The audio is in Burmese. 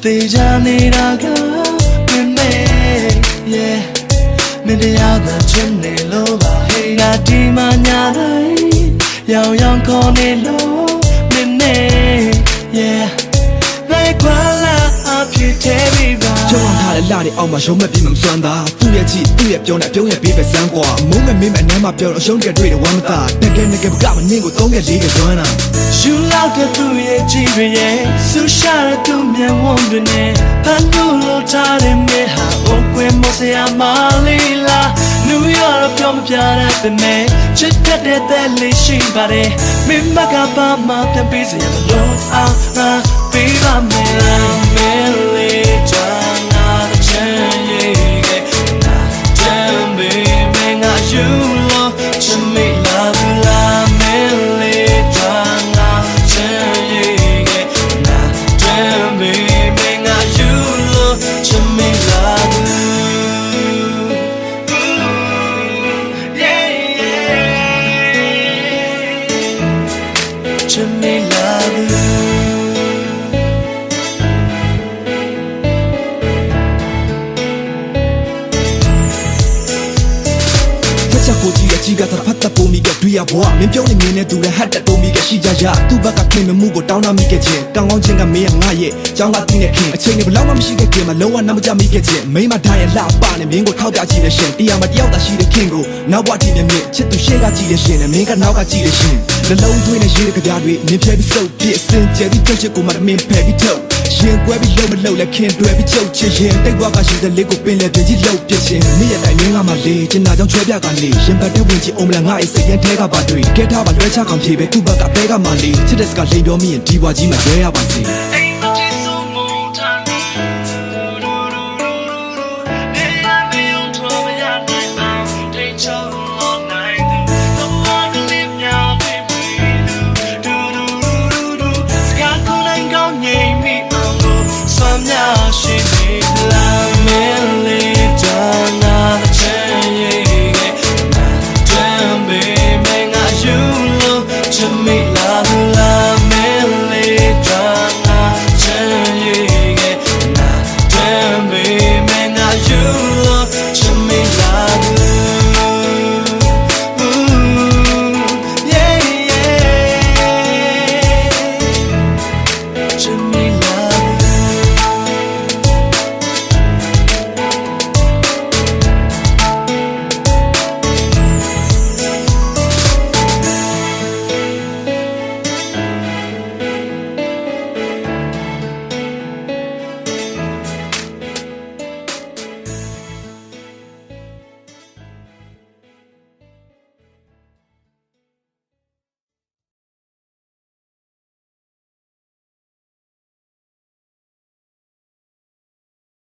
Tejani raga me yeah me de yada chenne lo ba hey na di ma nya dai yaw yaw ko ne lo me yeah like kwala aphi te bi ba ကြောက်ထားတဲ့လာတဲ့အောက်မှာရုံးမဲ့ပြီးမှမစွမ်းတာသူ့ရဲ့ကြည့်သူ့ရဲ့ပြောနေပြုံးရဲ့ဘေးပဲစမ်းကွာမုန်းမဲ့မင်းမဲ့နမ်းမပြောတော့အရှုံးတကတွေ့တယ်ဝမ်းမသာတကယ်ကမနင်းကို3ရက်4ရက်ကျွမ်းတာ You love the two ye jibe ye so share to me won de ne panu lo ta de me ha o kwe mo se ya ma li la New York ပြောမပြရတဲ့ပေမဲ့ချစ်တဲ့လေးရှိပါတယ်မင်းမကပါမပြန်ပေးစရာမလိုအောင်ငါပေးပါမယ်မဲလေးချာနာချမ်းရဲ့နာချမ်းမေမငါယူလို့ချစ်မိလာဘူးလားမဲလေးချာနာချမ်းရဲ့နာချမ်းမေမငါယူလို့ချစ်မိလာဘူး To me love you ကိုကြီးရဲ့ကြီးကသာဖတ်တပုံမိကတွေ့ရဘွားမင်းပြောနေမင်းနဲ့သူလည်းဟတ်တတုံးမိကရှိကြရသူ့ဘက်ကခင်မမှုကိုတောင်းတမိခဲ့ခြင်းကောင်းကောင်းချင်းကမင်းရဲ့ငါရဲ့ကြောင်းကတင်းနဲ့ခင်အချိန်တွေဘလောက်မှမရှိခဲ့ခင်မှာလုံးဝနမကြမိခဲ့ခြင်းမိမဒါရဲ့လှပနဲ့မင်းကိုထောက်ပြကြည့်နေရှင်တရားမတယောက်သာရှိတဲ့ခင်ကိုနောက်ဘဝတည်နေမြင့်ချစ်သူရှေ့ကကြည့်နေရှင်နဲ့မင်းကနောက်ကကြည့်နေရှင်နှလုံးသွင်းနဲ့ရေးတဲ့ကြပြတွေမြင်ဖြဲပြီးစုပ်ပြစ်စင်ကြဲပြီးကြောက်ချစ်ကိုမှမင်းဖဲပြီးထုတ်ရင်ကွဲပြီးလုံးမလုံးလဲခင်တွဲပြီးချုပ်ချစ်ရင်တိတ်ဘွားကရှိတဲ့လေးကိုပင်လဲပြင်ကြီးလုံးပြစ်ရှင်မိရဲ့တိုင်မင်းကမှလေးကျင်နာကြောင့်ချွဲပြကလေးရင်ပတ်တဲ့ဝင်ကြီးအုံးမလားငါ့ရဲ့စိတ်ရဲ့ထဲကပါတွေ့ခဲ့ထားပါလွဲချကောင်ဖြေပဲသူ့ဘက်ကပဲကမှလေးချစ်တဲ့စကလိန်ပြောမိရင်ဒီဘွားကြီးမှလွဲရပါစေShe made love me little not a chance. Damn baby, I you look to me.